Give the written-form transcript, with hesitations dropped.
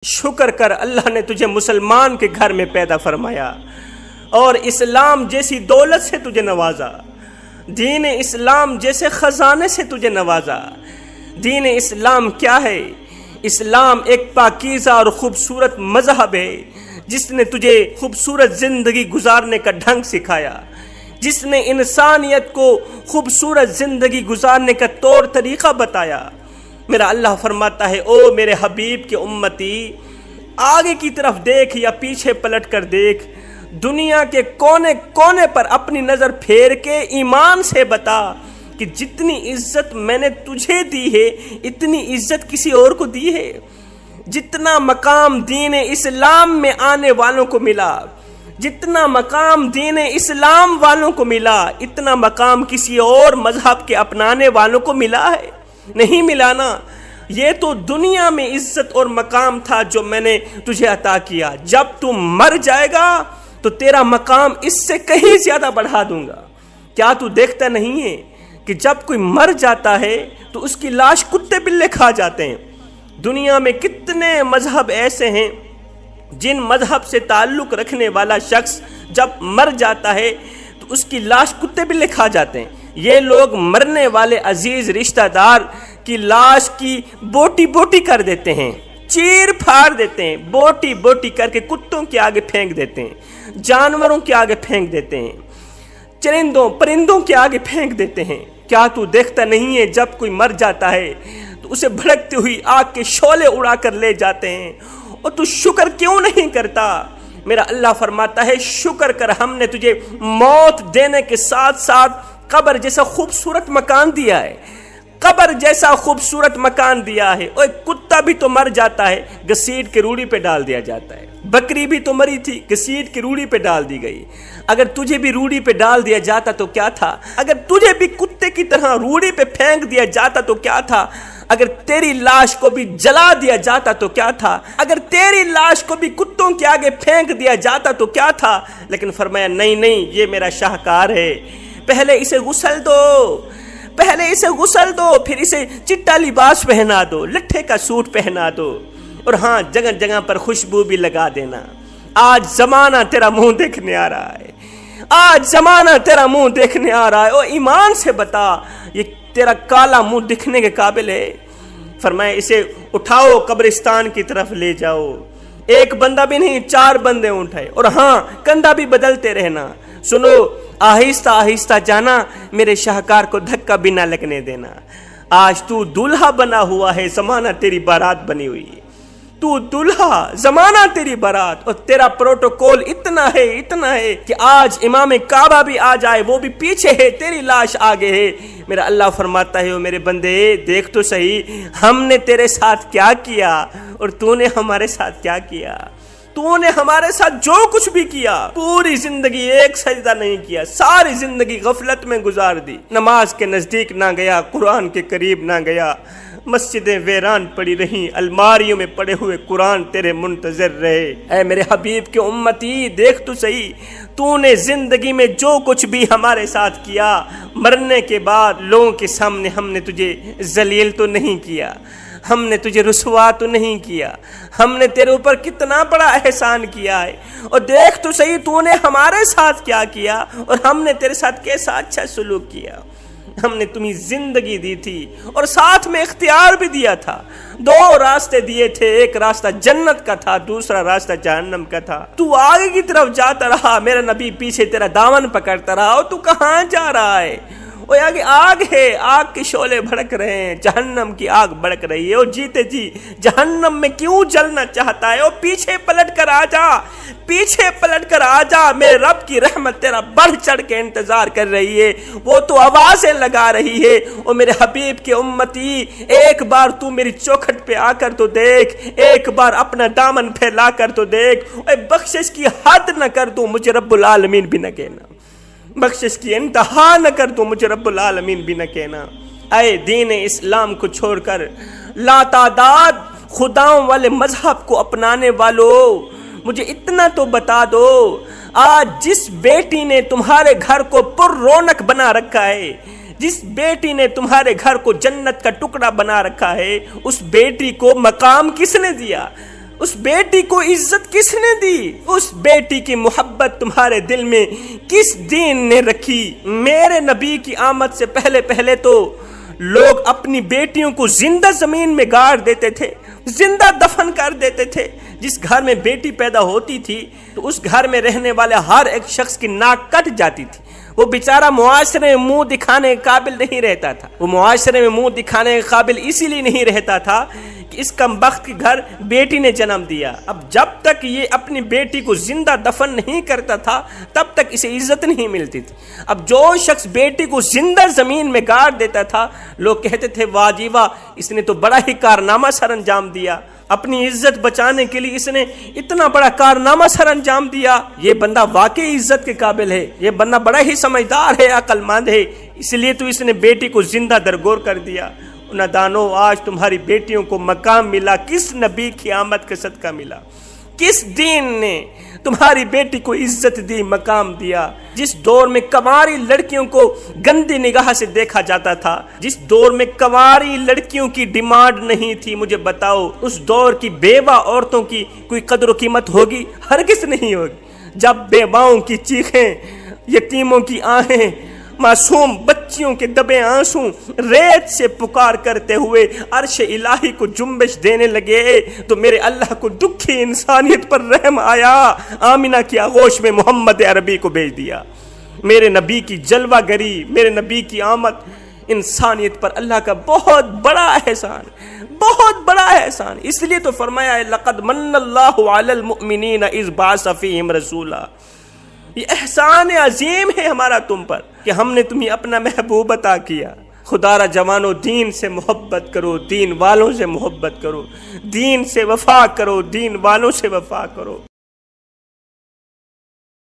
شکر کر اللہ نے تجھے مسلمان کے گھر میں پیدا فرمایا اور اسلام جیسی دولت سے تجھے نوازا، دین اسلام جیسے خزانے سے تجھے نوازا۔ دین اسلام کیا ہے؟ اسلام ایک پاکیزہ اور خوبصورت مذہب ہے جس نے تجھے خوبصورت زندگی گزارنے کا ڈھنگ سکھایا، جس نے انسانیت کو خوبصورت زندگی گزارنے کا طور طریقہ بتایا۔ میرا اللہ فرماتا ہے، او میرے حبیب کے امتی، آگے کی طرف دیکھ یا پیچھے پلٹ کر دیکھ، دنیا کے کونے کونے پر اپنی نظر پھیر کے ایمان سے بتا کہ جتنی عزت میں نے تجھے دی ہے اتنی عزت کسی اور کو دی ہے؟ جتنا مقام دین اسلام میں آنے والوں کو ملا، جتنا مقام دین اسلام والوں کو ملا، اتنا مقام کسی اور مذہب کے اپنانے والوں کو ملا ہے؟ نہیں ملا نا۔ یہ تو دنیا میں عزت اور مقام تھا جو میں نے تجھے عطا کیا، جب تم مر جائے گا تو تیرا مقام اس سے کہیں زیادہ بڑھا دوں گا۔ کیا تو دیکھتا نہیں ہے کہ جب کوئی مر جاتا ہے تو اس کی لاش کتے بلے کھا جاتے ہیں؟ دنیا میں کتنے مذہب ایسے ہیں جن مذہب سے تعلق رکھنے والا شخص جب مر جاتا ہے تو اس کی لاش کتے بلے کھا جاتے ہیں۔ یہ لوگ مرنے والے عزیز رشتہ دار کی لاش کی بوٹی بوٹی کر دیتے ہیں، چیر پھاڑ دیتے ہیں، بوٹی بوٹی کر کے کتوں کے آگے پھینک دیتے ہیں، جانوروں کے آگے پھینک دیتے ہیں، چرندوں پرندوں کے آگے پھینک دیتے ہیں۔ کیا تو دیکھتا نہیں ہے جب کوئی مر جاتا ہے تو اسے بھڑکتی ہوئی آگ کے شعلے اڑا کر لے جاتے ہیں، اور تو شکر کیوں نہیں کرتا؟ میرا اللہ فرماتا ہے، شکر کر، ہم نے تجھے موت دینے کے ساتھ ساتھ قبر جیسا خوبصورت مکان دیا ہے، قبر جیسا خوبصورت مکان دیا ہے۔ اور کتا بھی تو مر جاتا ہے، گھسیٹ کے روڑی پہ ڈال دیا جاتا ہے۔ بکری بھی تو مری تھی، گھسیٹ کے روڑی پہ ڈال دی گئی۔ اگر تجھے بھی روڑی پہ ڈال دیا جاتا تو کیا تھا؟ اگر تجھے بھی کتے کی طرح روڑی پہ پھینک دیا جاتا تو کیا تھا؟ اگر تیری لاش کو بھی جلا دیا جاتا تو کیا تھا؟ اگر تیری لاش کو بھی کتوں کے آگے پھینک دیا جاتا تو کیا تھا؟ لیکن فرمایا نہیں نہیں، یہ میرا شاہکار ہے، پہلے اسے غسل دو، پہلے اسے غسل دو، پھر اسے چٹا لباس پہنا دو، لٹھے کا سوٹ پہنا دو، اور ہاں جگہ جگہ پر خوشبو بھی لگا دینا۔ آج زمانہ تیرا منہ دیکھنے آ رہا ہے، آج زمانہ تیرا منہ دیکھنے آ رہا ہے، اور ایمان سے بتا یہ تیرا کالا منہ دکھنے کے قابل ہے؟ فرمایا اسے اٹھاؤ، قبرستان کی طرف لے جاؤ۔ ایک بندہ بھی نہیں، 4 بندے اٹھائے، اور ہاں کندھا بھی بدلتے رہنا۔ سنو، آہستہ آہستہ جانا، میرے شاہکار کو دھکا بھی نہ لگنے دینا۔ آج تو دولہا بنا ہوا ہے، زمانہ تیری بارات بنی ہوئی ہے۔ تو دولہا، زمانہ تیری بارات، اور تیرا پروٹوکول اتنا ہے کہ آج امام کعبہ بھی آ جائے وہ بھی پیچھے ہے، تیری لاش آگے ہے۔ میرا اللہ فرماتا ہے، او میرے بندے دیکھ تو صحیح، ہم نے تیرے ساتھ کیا کیا اور تو نے ہمارے ساتھ کیا کیا۔ تو نے ہمارے ساتھ جو کچھ بھی کیا، پوری زندگی ایک سجدہ نہیں کیا، ساری زندگی غفلت میں گزار دی، نماز کے نزدیک نہ گیا، قرآن کے قریب نہ گیا، مسجدیں ویران پڑی رہیں، الماریوں میں پڑے ہوئے قرآن تیرے منتظر رہے۔ اے میرے حبیب کے امتی، دیکھ تو صحیح، تو نے زندگی میں جو کچھ بھی ہمارے ساتھ کیا، مرنے کے بعد لوگوں کے سامنے ہم نے تجھے ذلیل تو نہیں کیا، ہم نے تجھے رسوا تو نہیں کیا، ہم نے تیرے اوپر کتنا بڑا احسان کیا ہے، اور دیکھ تو صحیح تو نے ہمارے ساتھ کیا کیا، اور ہم نے تیرے ساتھ کیسا اچھا سلوک کیا۔ ہم نے تمہیں زندگی دی تھی اور ساتھ میں اختیار بھی دیا تھا، 2 راستے دیے تھے، ایک راستہ جنت کا تھا، دوسرا راستہ جہنم کا تھا۔ تو آگے کی طرف جاتا رہا، میرا نبی پیچھے تیرا دامن پکڑتا رہا، اور تو کہاں جا رہا ہے؟ وہ آگے آگ ہے، آگ کے شعلے بھڑک رہے ہیں، جہنم کی آگ بھڑک رہی ہے، اور جیتے جی جہنم میں کیوں جلنا چاہتا ہے؟ اور پیچھے پلٹ کر آ جا، پیچھے پلٹ کر آ جا، میرے رب کی رحمت تیرا بڑھ چڑھ کے انتظار کر رہی ہے، وہ تو آوازیں لگا رہی ہے۔ اور میرے حبیب کے امتی، ایک بار تو میری چوکھٹ پہ آ کر تو دیکھ، ایک بار اپنا دامن پھیلا کر تو دیکھ، اور بخشش کی حد نہ کر دوں، مجھے رب العالمین بھی نہ کہنا، بخشش کی انتہا نہ کر دوں، مجھے رب العالمین بھی نہ کہنا۔ اے دین اسلام کو چھوڑ کر لا تعداد خداؤں والے مذہب کو اپنانے والو، مجھے اتنا تو بتا دو، آج جس بیٹی نے تمہارے گھر کو پر رونق بنا رکھا ہے، جس بیٹی نے تمہارے گھر کو جنت کا ٹکڑا بنا رکھا ہے، اس بیٹی کو مقام کس نے دیا؟ اس بیٹی کو عزت کس نے دی؟ اس بیٹی کی محبت تمہارے دل میں کس دین نے رکھی؟ میرے نبی کی آمد سے پہلے تو لوگ اپنی بیٹیوں کو زندہ زمین میں گاڑ دیتے تھے، زندہ دفن کر دیتے تھے۔ جس گھر میں بیٹی پیدا ہوتی تھی تو اس گھر میں رہنے والے ہر ایک شخص کی ناک کٹ جاتی تھی۔ وہ بیچارہ معاشرے میں منہ دکھانے کے قابل نہیں رہتا تھا۔ وہ معاشرے میں منہ دکھانے کے قابل اسی لیے نہیں رہتا تھا کہ اس کمبخت کے گھر بیٹی نے جنم دیا۔ اب جب تک یہ اپنی بیٹی کو زندہ دفن نہیں کرتا تھا تب تک اسے عزت نہیں ملتی تھی۔ اب جو شخص بیٹی کو زندہ زمین میں گاڑ دیتا تھا لوگ کہتے تھے واہ جی واہ، اس نے تو بڑا ہی کارنامہ سر انجام دیا، اپنی عزت بچانے کے لیے اس نے اتنا بڑا کارنامہ سر انجام دیا، یہ بندہ واقعی عزت کے قابل ہے، یہ بندہ بڑا ہی سمجھدار ہے، عقل مند ہے، اس لیے تو اس نے بیٹی کو زندہ درگور کر دیا۔ نادانو، آج تمہاری بیٹیوں کو مقام ملا کس نبی کی آمد کے صدقہ ملا؟ کس دین نے تمہاری بیٹی کو عزت دی، مقام دیا؟ جس دور میں کنواری لڑکیوں کو گندی نگاہ سے دیکھا جاتا تھا، جس دور میں کنواری لڑکیوں کی ڈیمانڈ نہیں تھی، مجھے بتاؤ اس دور کی بیوہ عورتوں کی کوئی قدر و قیمت ہوگی؟ ہرگز نہیں ہوگی۔ جب بیواؤں کی چیخیں، یتیموں کی آہیں، معصوم بچیوں کے دبے آنسوں ریت سے پکار کرتے ہوئے عرش الہی کو جنبش دینے لگے تو میرے اللہ کو دکھی انسانیت پر رحم آیا، آمینہ کی آغوش میں محمد عربی کو بھیج دیا۔ میرے نبی کی جلوہ گری، میرے نبی کی آمد انسانیت پر اللہ کا بہت بڑا احسان، بہت بڑا احسان۔ اس لیے تو فرمایا ہے لقد من اللہ علی المؤمنین اذ بعث فیہم رسولا۔ یہ احسان عظیم ہے ہمارا تم پر کہ ہم نے تمہیں اپنا محبوب عطا کیا۔ خدا را جوانو، دین سے محبت کرو، دین والوں سے محبت کرو، دین سے وفا کرو، دین والوں سے وفا کرو۔